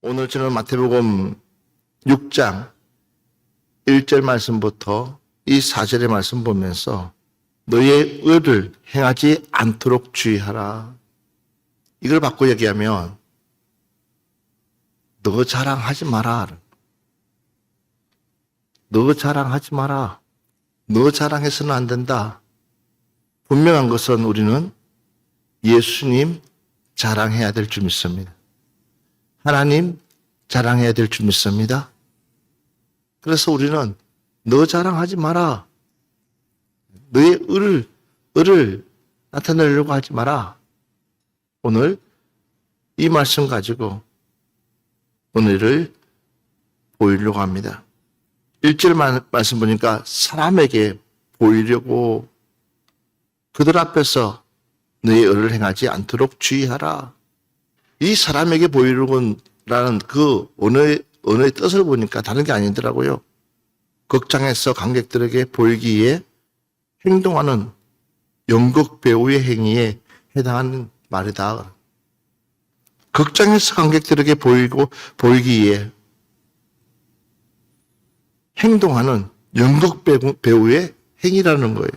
오늘 저는 마태복음 6장 1절 말씀부터 이 4절의 말씀 보면서 너의 의를 행하지 않도록 주의하라. 이걸 바꿔 얘기하면 너 자랑하지 마라. 너 자랑하지 마라. 너 자랑해서는 안 된다. 분명한 것은 우리는 예수님 자랑해야 될 줄 믿습니다. 하나님 자랑해야 될 줄 믿습니다. 그래서 우리는 너 자랑하지 마라. 너의 의를 나타내려고 하지 마라. 오늘 이 말씀 가지고 오늘을 보이려고 합니다. 1절 말씀 보니까 사람에게 보이려고 그들 앞에서 너의 의를 행하지 않도록 주의하라. 이 사람에게 보이려고라는 그 언어의 뜻을 보니까 다른 게 아니더라고요. 극장에서 관객들에게 보이기 위해 행동하는 연극 배우의 행위에 해당하는 말이다. 극장에서 관객들에게 보이기 위해 행동하는 연극 배우의 행위라는 거예요.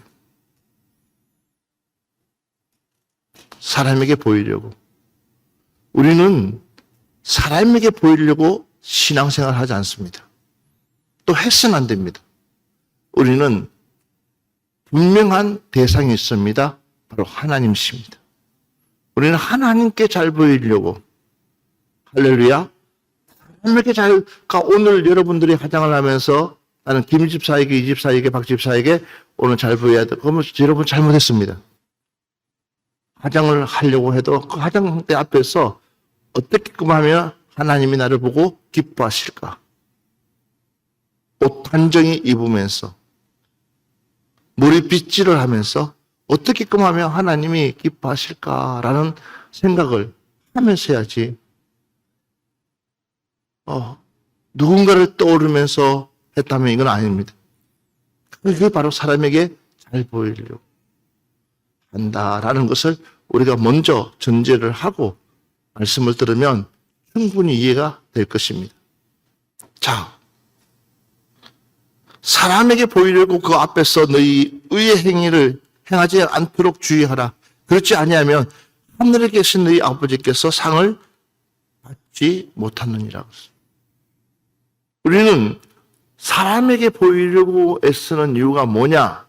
사람에게 보이려고. 우리는 사람에게 보이려고 신앙생활을 하지 않습니다. 또 해서는 안 됩니다. 우리는 분명한 대상이 있습니다. 바로 하나님이십니다. 우리는 하나님께 잘 보이려고 할렐루야. 하나님께 잘, 오늘 여러분들이 화장을 하면서 나는 김 집사에게, 이 집사에게, 박 집사에게 오늘 잘 보여야 돼. 그러면 여러분 잘못했습니다. 화장을 하려고 해도 그 화장대 앞에서 어떻게끔 하면 하나님이 나를 보고 기뻐하실까? 옷 단정히 입으면서 머리 빗질을 하면서 어떻게끔 하면 하나님이 기뻐하실까라는 생각을 하면서 해야지. 누군가를 떠오르면서 했다면 이건 아닙니다. 그게 바로 사람에게 잘 보이려고 한다라는 것을 우리가 먼저 전제를 하고 말씀을 들으면 충분히 이해가 될 것입니다. 자, 사람에게 보이려고 그 앞에서 너희 의의 행위를 행하지 않도록 주의하라. 그렇지 아니하면 하늘에 계신 너희 아버지께서 상을 받지 못하느니라. 우리는 사람에게 보이려고 애쓰는 이유가 뭐냐?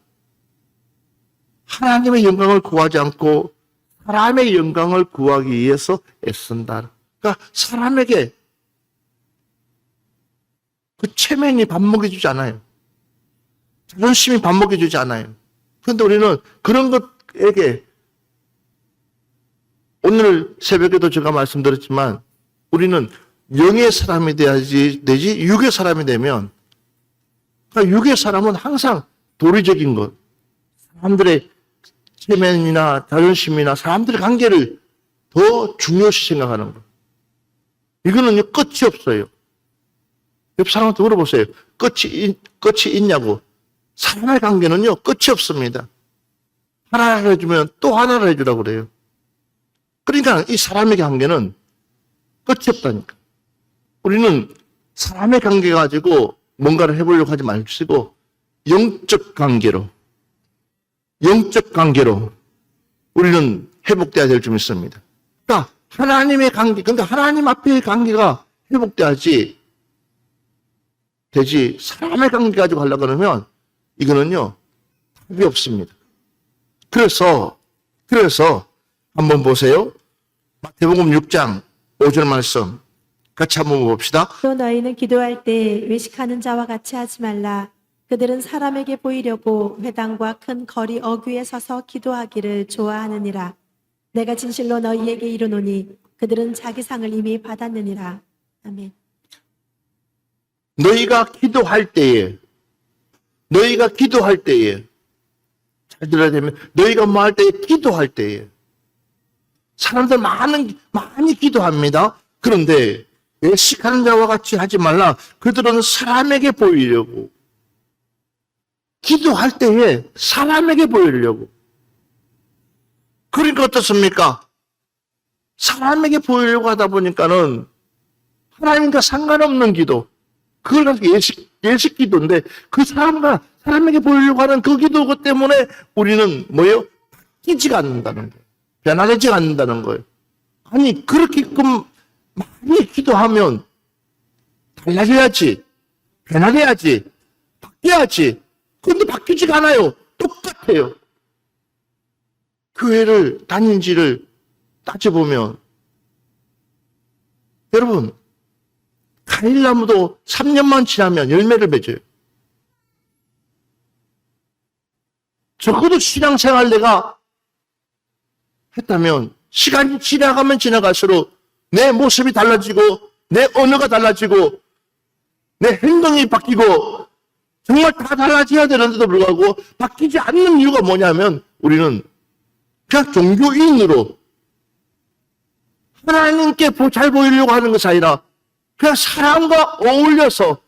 하나님의 영광을 구하지 않고 사람의 영광을 구하기 위해서 애쓴다. 그러니까 사람에게 그 체면이 밥 먹여주지 않아요. 자존심이 밥 먹여주지 않아요. 그런데 우리는 그런 것에게 오늘 새벽에도 제가 말씀드렸지만 우리는 영의 사람이 되지 육의 사람이 되면 그러니까 육의 사람은 항상 도리적인 것, 사람들의 체면이나 자존심이나 사람들의 관계를 더 중요시 생각하는 것. 이거는요, 끝이 없어요. 옆 사람한테 물어보세요. 끝이 있냐고. 사람의 관계는요, 끝이 없습니다. 하나를 해주면 또 하나를 해주라고 그래요. 그러니까 이 사람의 관계는 끝이 없다니까. 우리는 사람의 관계 가지고 뭔가를 해보려고 하지 마시고 영적 관계로 우리는 회복돼야 될 줄 믿습니다. 그러니까 하나님의 관계, 그러니까 하나님 앞의 관계가 회복돼야지 되지 사람의 관계 가지고 하려고 그러면 이거는요 답이 없습니다. 그래서 한번 보세요. 마태복음 6장 5절 말씀 같이 한번 봅시다. 또 너희는 기도할 때 외식하는 자와 같이 하지 말라. 그들은 사람에게 보이려고 회당과 큰 거리 어귀에 서서 기도하기를 좋아하느니라. 내가 진실로 너희에게 이르노니 그들은 자기 상을 이미 받았느니라. 아멘. 너희가 기도할 때에 잘 들어야 되면 너희가 뭐 할 때에 기도할 때에 사람들 많이 기도합니다. 그런데 외식하는 자와 같이 하지 말라. 그들은 사람에게 보이려고 기도할 때에 사람에게 보이려고. 그러니까 어떻습니까? 사람에게 보이려고 하다 보니까는 하나님과 상관없는 기도. 그걸 가지고 예식 기도인데 그 사람에게 보이려고 하는 그 기도 때문에 우리는 뭐예요? 바뀌지가 않는다는 거예요. 변화되지 않는다는 거예요. 아니, 그렇게끔 많이 기도하면 달라져야지. 변화돼야지. 바뀌어야지. 그런데 바뀌지가 않아요. 똑같아요. 교회를 다닌지를 따져보면 여러분, 과일나무도 3년만 지나면 열매를 맺어요. 적어도 신앙생활 내가 했다면 시간이 지나가면 지나갈수록 내 모습이 달라지고 내 언어가 달라지고 내 행동이 바뀌고 정말 다 달라져야 되는데도 불구하고 바뀌지 않는 이유가 뭐냐면 우리는 그냥 종교인으로 하나님께 잘 보이려고 하는 것이 아니라 그냥 사람과 어울려서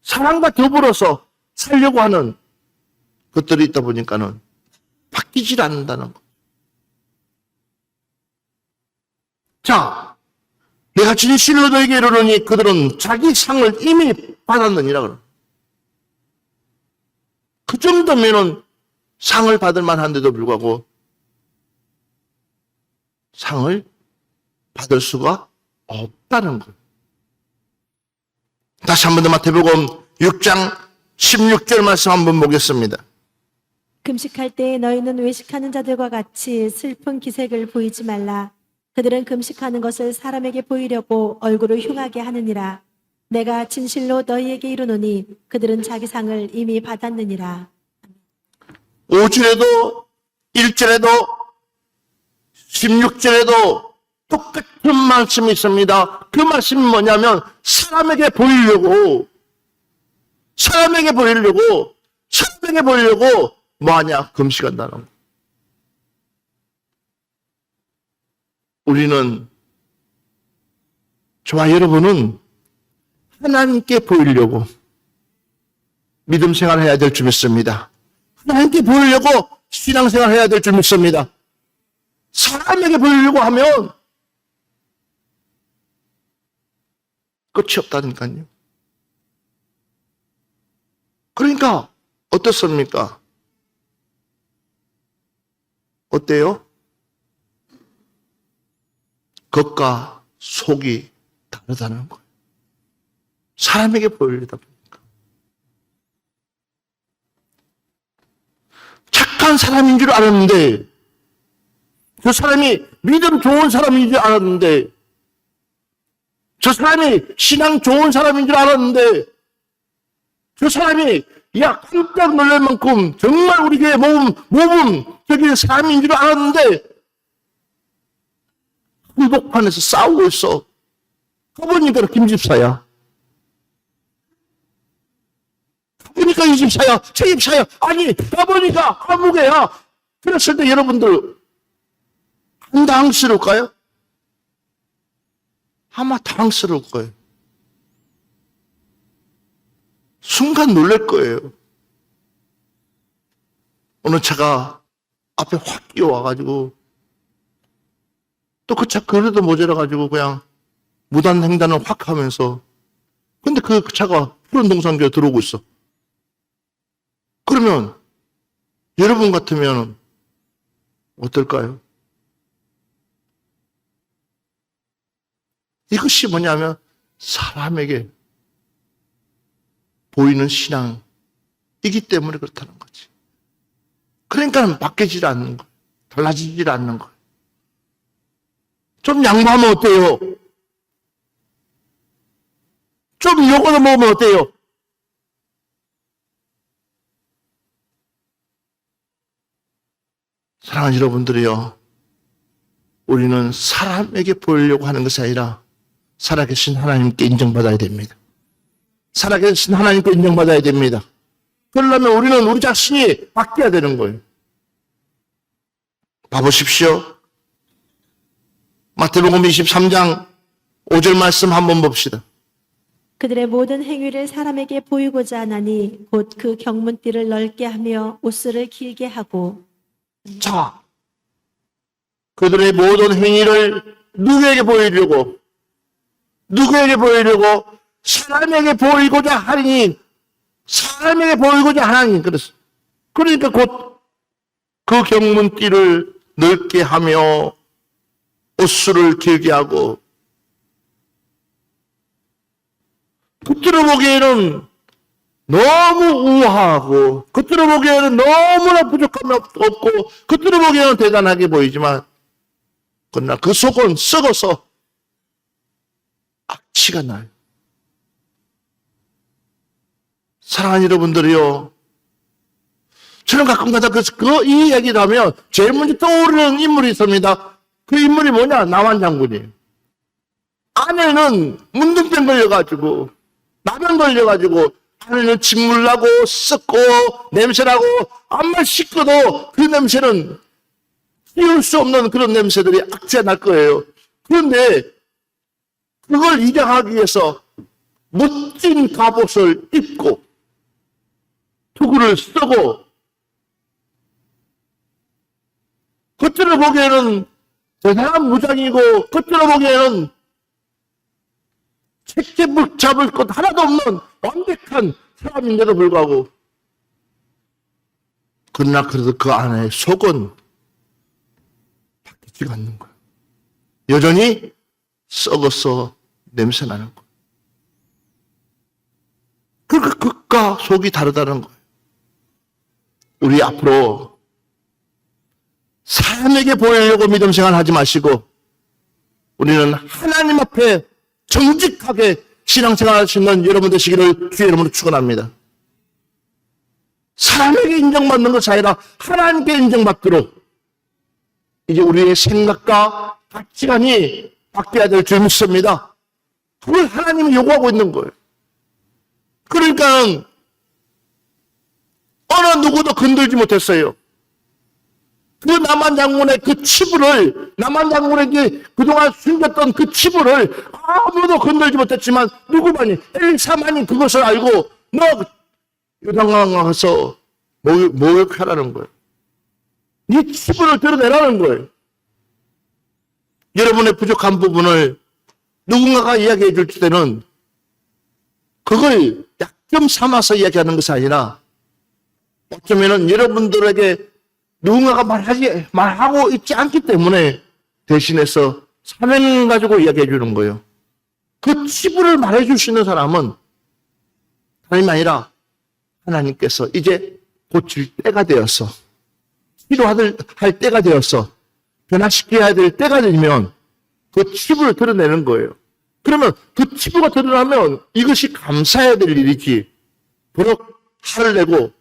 사람과 더불어서 살려고 하는 것들이 있다 보니까는 바뀌질 않는다는 거. 자, 내가 진실로 너에게 이르노니 그들은 자기 상을 이미 받았느니라 그러. 그 정도면은 상을 받을 만한데도 불구하고 상을 받을 수가 없다는 거예요. 다시 한 번 더 마태복음 6장 16절 말씀 한번 보겠습니다. 금식할 때 너희는 외식하는 자들과 같이 슬픈 기색을 보이지 말라. 그들은 금식하는 것을 사람에게 보이려고 얼굴을 흉하게 하느니라. 내가 진실로 너희에게 이르노니 그들은 자기 상을 이미 받았느니라. 5절에도 1절에도 16절에도 똑같은 말씀이 있습니다. 그 말씀이 뭐냐면 사람에게 보이려고 뭐하냐? 금식한다는 거. 우리는 저와 여러분은 하나님께 보이려고 믿음 생활을 해야 될 줄 믿습니다. 하나님께 보이려고 신앙생활을 해야 될 줄 믿습니다. 사람에게 보이려고 하면 끝이 없다니까요. 그러니까 어떻습니까? 어때요? 겉과 속이 다르다는 거예요. 사람에게 보이려다 보니까. 착한 사람인 줄 알았는데, 저 사람이 믿음 좋은 사람인 줄 알았는데, 저 사람이 신앙 좋은 사람인 줄 알았는데, 저 사람이 깜짝 놀랄 만큼 정말 우리 교회 모범 저기 사람인 줄 알았는데 한복판에서 싸우고 있어. 가보니까 김집사야. 가보니까 이 집사야. 저 집사야. 아니 가보니까 감옥에야. 그랬을 때 여러분들 안 당황스러울까요? 아마 당황스러울 거예요. 순간 놀랄 거예요. 어느 차가 앞에 확 끼어와가지고 또 그 차 그래도 모자라가지고 그냥 무단횡단을 확 하면서 근데 그 차가 푸른 동산교에 들어오고 있어. 그러면 여러분 같으면 어떨까요? 이것이 뭐냐면 사람에게 보이는 신앙이기 때문에 그렇다는 거지. 그러니까 바뀌질 않는 거예요. 달라지질 않는 거예요. 좀 양보하면 어때요? 좀 요거는 먹으면 어때요? 사랑하는 여러분들이요. 우리는 사람에게 보이려고 하는 것이 아니라 살아계신 하나님께 인정받아야 됩니다. 살아계신 하나님께 인정받아야 됩니다. 그러려면 우리는 우리 자신이 바뀌어야 되는 거예요. 봐보십시오. 마태복음 23장 5절 말씀 한번 봅시다. 그들의 모든 행위를 사람에게 보이고자 하나니 곧 그 경문띠를 넓게 하며 옷슬을 길게 하고. 자, 그들의 모든 행위를 누구에게 보이려고? 누구에게 보이려고? 사람에게 보이고자 하니, 사람에게 보이고자 하나님 그랬어. 그러니까 곧 그 경문띠를 넓게 하며 옷수를 길게 하고, 겉으로 보기에는 너무 우아하고, 겉으로 보기에는 너무나 부족함이 없고, 겉으로 보기에는 대단하게 보이지만, 그러나 그 속은 썩어서 악취가 나요. 사랑하는 여러분들이요, 저는 가끔가다 이 얘기를 하면 제일 먼저 떠오르는 인물이 있습니다. 그 인물이 뭐냐? 남한 장군이에요. 아내는 문둥병 걸려가지고, 나병 걸려가지고, 아내는 침물 나고, 썩고, 냄새나고, 암만 씻고도 그 냄새는 띄울 수 없는 그런 냄새들이 악취가 날 거예요. 그런데 그걸 이장하기 위해서 멋진 갑옷을 입고, 투구를 쓰고, 겉으로 보기에는 대단한 무장이고, 겉으로 보기에는 책제 잡을 것 하나도 없는 완벽한 사람인데도 불구하고, 그러나 그래도 그 안에 속은 바뀌지가 않는 거예요. 여전히 썩어서 냄새나는 거예요. 그러니까 겉과 속이 다르다는 거예요. 우리 앞으로 사람에게 보이려고 믿음 생활 하지 마시고, 우리는 하나님 앞에 정직하게 신앙생활 할 수 있는 여러분 되시기를 주의 이름으로 축원합니다. 사람에게 인정받는 것이 아니라 하나님께 인정받도록 이제 우리의 생각과 가치관이 바뀌어야 될 줄 믿습니다. 그걸 하나님이 요구하고 있는 거예요. 그러니까 어느 누구도 건들지 못했어요. 그 남한 장군의 그 치부를, 남한 장군에게 그동안 숨겼던 그 치부를 아무도 건들지 못했지만 누구만이, 엘사만이 그것을 알고 너 요단강 가서 목욕하라는 거예요. 네 치부를 드러내라는 거예요. 여러분의 부족한 부분을 누군가가 이야기해 줄 때는 그걸 약점 삼아서 이야기하는 것이 아니라 어쩌면은 여러분들에게 누군가가 말하고 있지 않기 때문에 대신해서 사명 가지고 이야기해 주는 거예요. 그 치부를 말해 줄 수 있는 사람은 하나님이 아니라 하나님께서 이제 고칠 때가 되었어. 치료할 때가 되었어. 변화시켜야 될 때가 되면 그 치부를 드러내는 거예요. 그러면 그 치부가 드러나면 이것이 감사해야 될 일이지. 버럭 화를 내고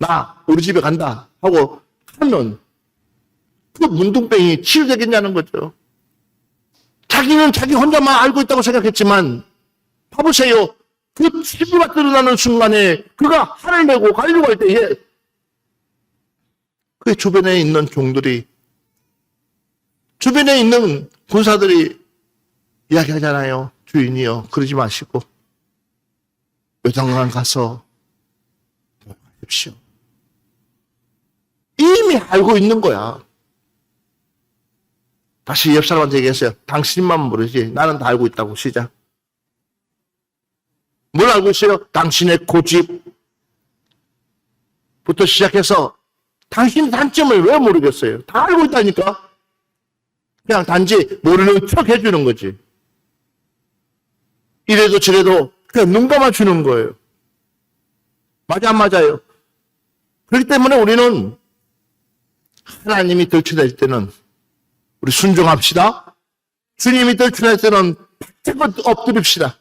나 우리 집에 간다 하고 하면 그 문둥병이 치유되겠냐는 거죠. 자기는 자기 혼자만 알고 있다고 생각했지만 봐보세요. 그 치부가 드러나는 순간에 그가 화를 내고 가려고 할 때에 그 주변에 있는 종들이, 주변에 있는 군사들이 이야기하잖아요. 주인이요, 그러지 마시고 요단강 가서 하십시오. 이미 알고 있는 거야. 다시 옆 사람한테 얘기했어요. 당신만 모르지 나는 다 알고 있다고. 시작. 뭘 알고 있어요? 당신의 고집부터 시작해서 당신의 단점을 왜 모르겠어요? 다 알고 있다니까. 그냥 단지 모르는 척 해주는 거지. 이래도 저래도 그냥 눈 감아주는 거예요. 맞아 안 맞아요? 그렇기 때문에 우리는 하나님이 덜쳐낼 때는 우리 순종합시다. 주님이 덜쳐낼 때는 바짝 엎드립시다.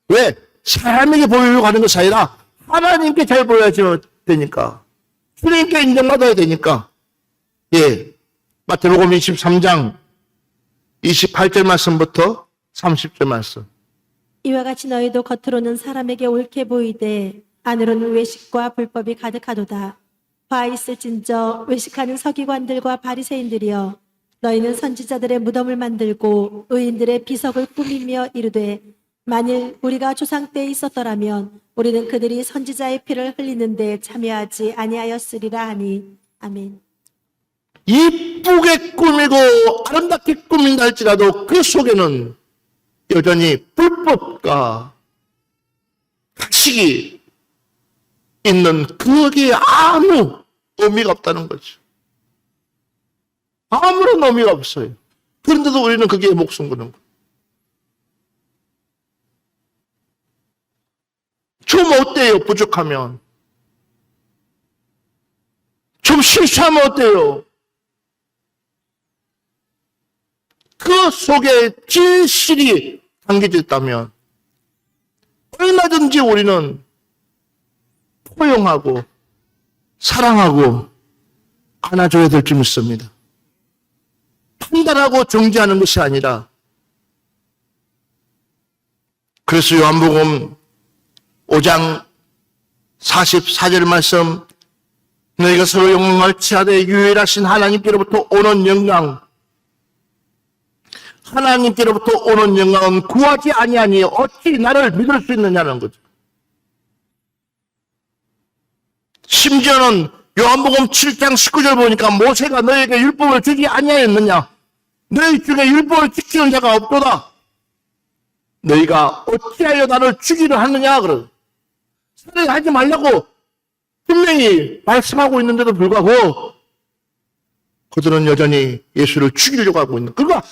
왜? 사람에게 보이려고 하는 것이 아니라 하나님께 잘 보여야지 되니까. 주님께 인정받아야 되니까. 예. 마태복음 23장 28절 말씀부터 30절 말씀. 이와 같이 너희도 겉으로는 사람에게 옳게 보이되 안으로는 외식과 불법이 가득하도다. 화 있을진저 외식하는 서기관들과 바리새인들이여, 너희는 선지자들의 무덤을 만들고 의인들의 비석을 꾸미며 이르되 만일 우리가 조상 때에 있었더라면 우리는 그들이 선지자의 피를 흘리는데 참여하지 아니하였으리라 하니. 아멘. 이쁘게 꾸미고 아름답게 꾸민다 할지라도 그 속에는 여전히 불법과 가식이 있는 그게 아무 의미가 없다는 거죠. 아무런 의미가 없어요. 그런데도 우리는 거기에 목숨 거는 거예요. 좀 어때요? 부족하면. 좀 실수하면 어때요? 그 속에 진실이 담겨져 있다면 얼마든지 우리는 포용하고 사랑하고 안아줘야 될 줄 믿습니다. 판단하고 정죄하는 것이 아니라. 그래서 요한복음 5장 44절 말씀, 너희가 서로 영광을 취하되 유일하신 하나님께로부터 오는 영광, 하나님께로부터 오는 영광은 구하지 아니하니 어찌 나를 믿을 수 있느냐는 거죠. 심지어는 요한복음 7장 19절 보니까 모세가 너희에게 율법을 주지 아니하였느냐? 너희 중에 율법을 지키는 자가 없도다. 너희가 어찌하여 나를 죽이려 하느냐? 그러. 살해하지 말라고 분명히 말씀하고 있는데도 불구하고 그들은 여전히 예수를 죽이려고 하고 있는. 그러니까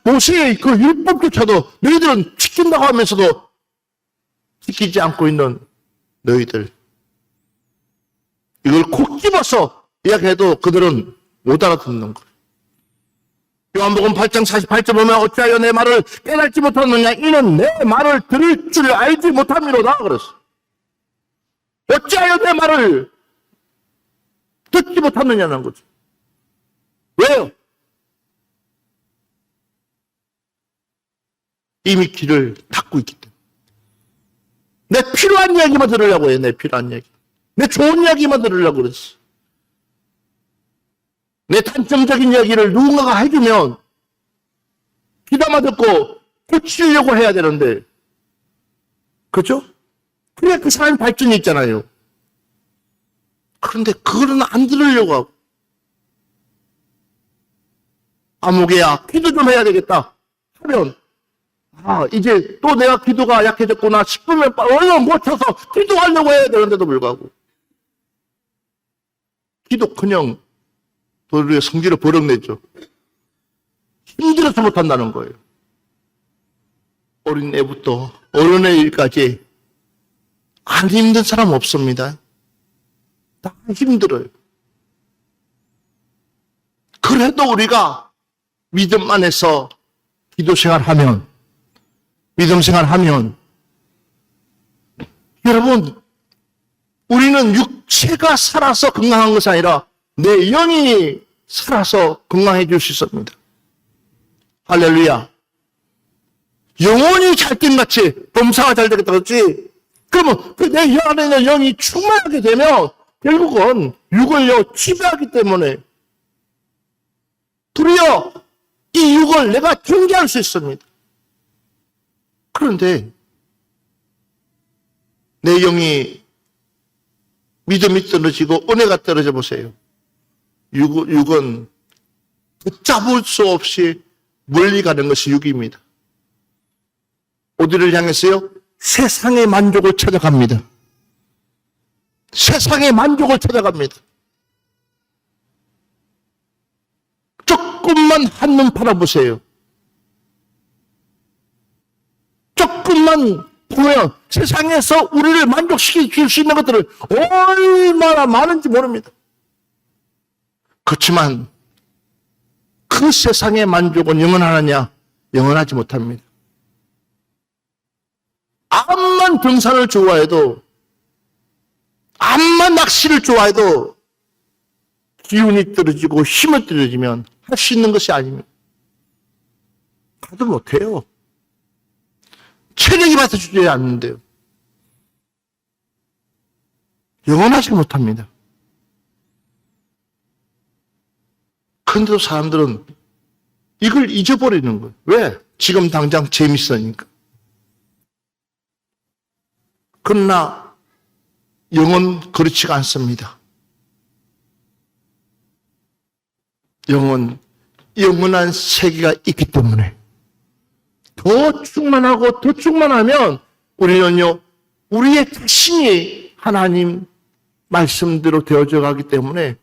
모세의 그 율법조차도 너희들은 지킨다고 하면서도 지키지 않고 있는 너희들. 이걸 콕 집어서 이야기해도 그들은 못 알아듣는 거예요. 요한복음 8장 48절 보면 어찌하여 내 말을 깨닫지 못하느냐? 이는 내 말을 들을 줄 알지 못함이로다. 그랬어. 어찌하여 내 말을 듣지 못하느냐는 거죠. 왜요? 이미 귀를 닫고 있기 때문에. 내 필요한 이야기만 들으려고 해요. 내 필요한 이야기. 내 좋은 이야기만 들으려고 그랬어. 내 단점적인 이야기를 누군가가 해주면 귀담아 듣고 고치려고 해야 되는데, 그렇죠? 그래 그 사람이 발전이 있잖아요. 그런데 그거는 안 들으려고 하고, 목에야 기도 좀 해야 되겠다 하면, 이제 또 내가 기도가 약해졌구나 싶으면 얼른 못 쳐서 기도하려고 해야 되는데도 불구하고 기도커녕 도리어 성질을 버럭내죠. 힘들어서 못한다는 거예요. 어린애부터 어른의 일까지 안 힘든 사람 없습니다. 다 힘들어요. 그래도 우리가 믿음 안에서 기도 생활하면, 믿음 생활하면, 여러분, 우리는 육체가 살아서 건강한 것이 아니라 내 영이 살아서 건강해질 수 있습니다. 할렐루야. 영혼이 잘됨같이 범사가 잘 되겠다 그랬지? 그러면 그 내 영 안에 있는 영이 충만하게 되면 결국은 육을요 지배하기 때문에 도리어 이 육을 내가 경계할 수 있습니다. 그런데 내 영이 믿음이 떨어지고 은혜가 떨어져 보세요. 육은 붙잡을 수 없이 멀리 가는 것이 육입니다. 어디를 향했어요? 세상의 만족을 찾아갑니다. 세상의 만족을 찾아갑니다. 조금만 한눈 팔아보세요. 조금만 보면 세상에서 우리를 만족시킬 수 있는 것들은 얼마나 많은지 모릅니다. 그렇지만 그 세상의 만족은 영원하느냐? 영원하지 못합니다. 암만 등산을 좋아해도, 암만 낚시를 좋아해도 기운이 떨어지고 힘이 떨어지면 할 수 있는 것이 아닙니다. 가도 못해요. 체력이 받쳐주지 않는데요. 영원하지 못합니다. 그런데도 사람들은 이걸 잊어버리는 거예요. 왜? 지금 당장 재밌으니까. 그러나 영은 그렇지가 않습니다. 영원한 세계가 있기 때문에 더 충만하고 더 충만하면 우리는요, 우리의 자신이 하나님 말씀대로 되어져 가기 때문에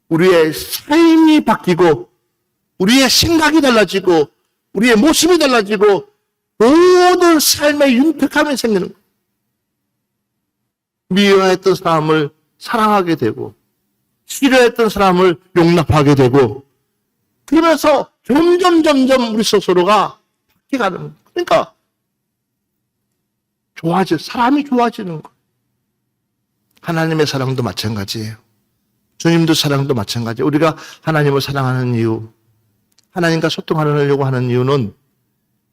우리의 삶이 바뀌고 우리의 생각이 달라지고 우리의 모습이 달라지고 모든 삶의 윤택함이 생기는 거예요. 미워했던 사람을 사랑하게 되고 싫어했던 사람을 용납하게 되고 그러면서 점점 우리 스스로가 바뀌어가는 거예요. 그러니까 사람이 좋아지는 거예요. 하나님의 사랑도 마찬가지예요. 주님도 사랑도 마찬가지예요. 우리가 하나님을 사랑하는 이유, 하나님과 소통하려고 하는 이유는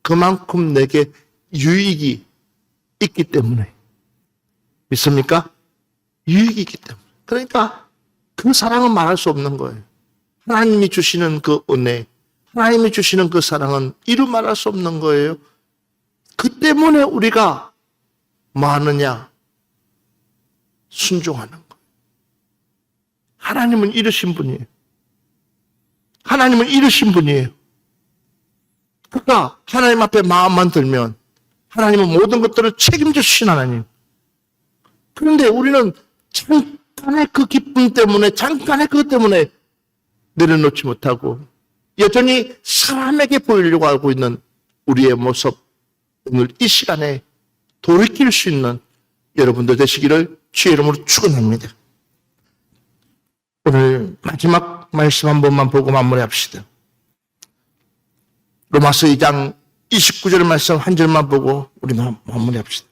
그만큼 내게 유익이 있기 때문에. 믿습니까? 유익이 있기 때문에. 그러니까 그 사랑은 말할 수 없는 거예요. 하나님이 주시는 그 은혜, 하나님이 주시는 그 사랑은 이루 말할 수 없는 거예요. 그 때문에 우리가 뭐 하느냐? 순종하는 거예요. 하나님은 이르신 분이에요. 하나님은 이르신 분이에요. 그러니까 하나님 앞에 마음만 들면 하나님은 모든 것들을 책임져 주신 하나님. 그런데 우리는 잠깐의 그 기쁨 때문에, 잠깐의 그것 때문에 내려놓지 못하고 여전히 사람에게 보이려고 하고 있는 우리의 모습, 오늘 이 시간에 돌이킬 수 있는 여러분들 되시기를 주의 이름으로 축원합니다. 오늘 마지막 말씀 한 번만 보고 마무리합시다. 로마서 2장 29절 말씀 한 절만 보고 우리 마무리합시다.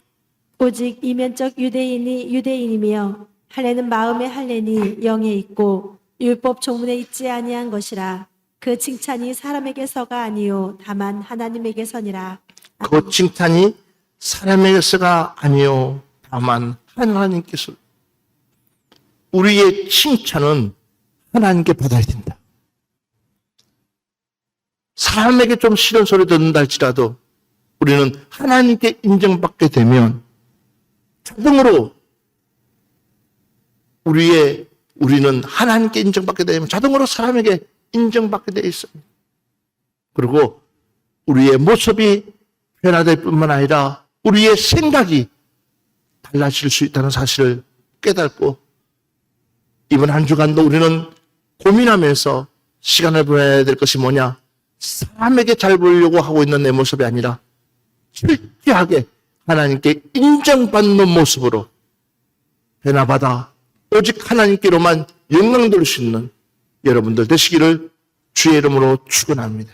오직 이면적 유대인이 유대인이며 할례는 마음의 할례니 영에 있고 율법 조문에 있지 아니한 것이라. 그 칭찬이 사람에게서가 아니요 다만 하나님에게서니라. 그 칭찬이 사람에게서가 아니요 다만 하나님께서. 우리의 칭찬은 하나님께 받아야 된다. 사람에게 좀 싫은 소리 듣는다 할지라도 우리는 하나님께 인정받게 되면 자동으로 우리는 하나님께 인정받게 되면 자동으로 사람에게 인정받게 되어 있습니다. 그리고 우리의 모습이 변화될 뿐만 아니라 우리의 생각이 달라질 수 있다는 사실을 깨닫고 이번 한 주간도 우리는 고민하면서 시간을 보내야 될 것이 뭐냐? 사람에게 잘 보이려고 하고 있는 내 모습이 아니라 실제하게 하나님께 인정받는 모습으로 변화받아 오직 하나님께로만 영광 돌릴 수 있는 여러분들 되시기를 주의 이름으로 축원합니다.